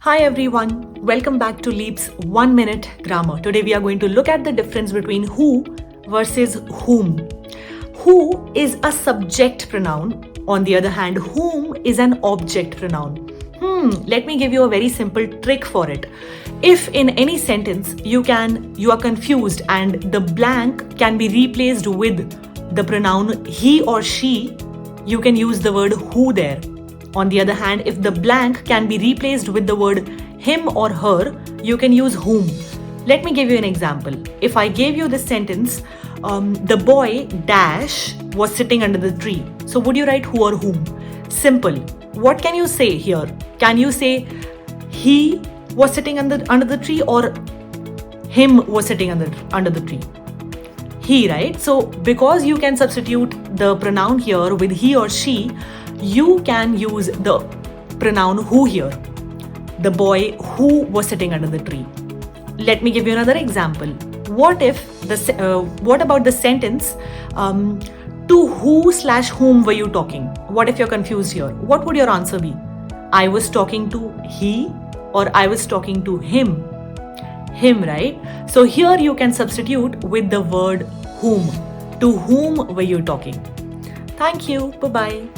Hi everyone, welcome back to Leap's 1 Minute Grammar. Today we are going to look at the difference between who versus whom. Who is a subject pronoun. On the other hand, whom is an object pronoun. Let me give you a very simple trick for it. If in any sentence you are confused and the blank can be replaced with the pronoun he or she, you can use the word who there. On the other hand, if the blank can be replaced with the word him or her, you can use whom. Let me give you an example. If I gave you this sentence, the boy dash was sitting under the tree. So would you write who or whom? Simple. What can you say here? Can you say he was sitting under the tree or him was sitting under the tree? He, right? So because you can substitute the pronoun here with he or she, you can use the pronoun who here. The boy who was sitting under the tree. Let me give you another example. What about the sentence to who/whom were you talking? What if you're confused here? What would your answer be? I was talking to he or I was talking to him. Him, right? So here you can substitute with the word whom. To whom were you talking? Thank you. Bye-bye.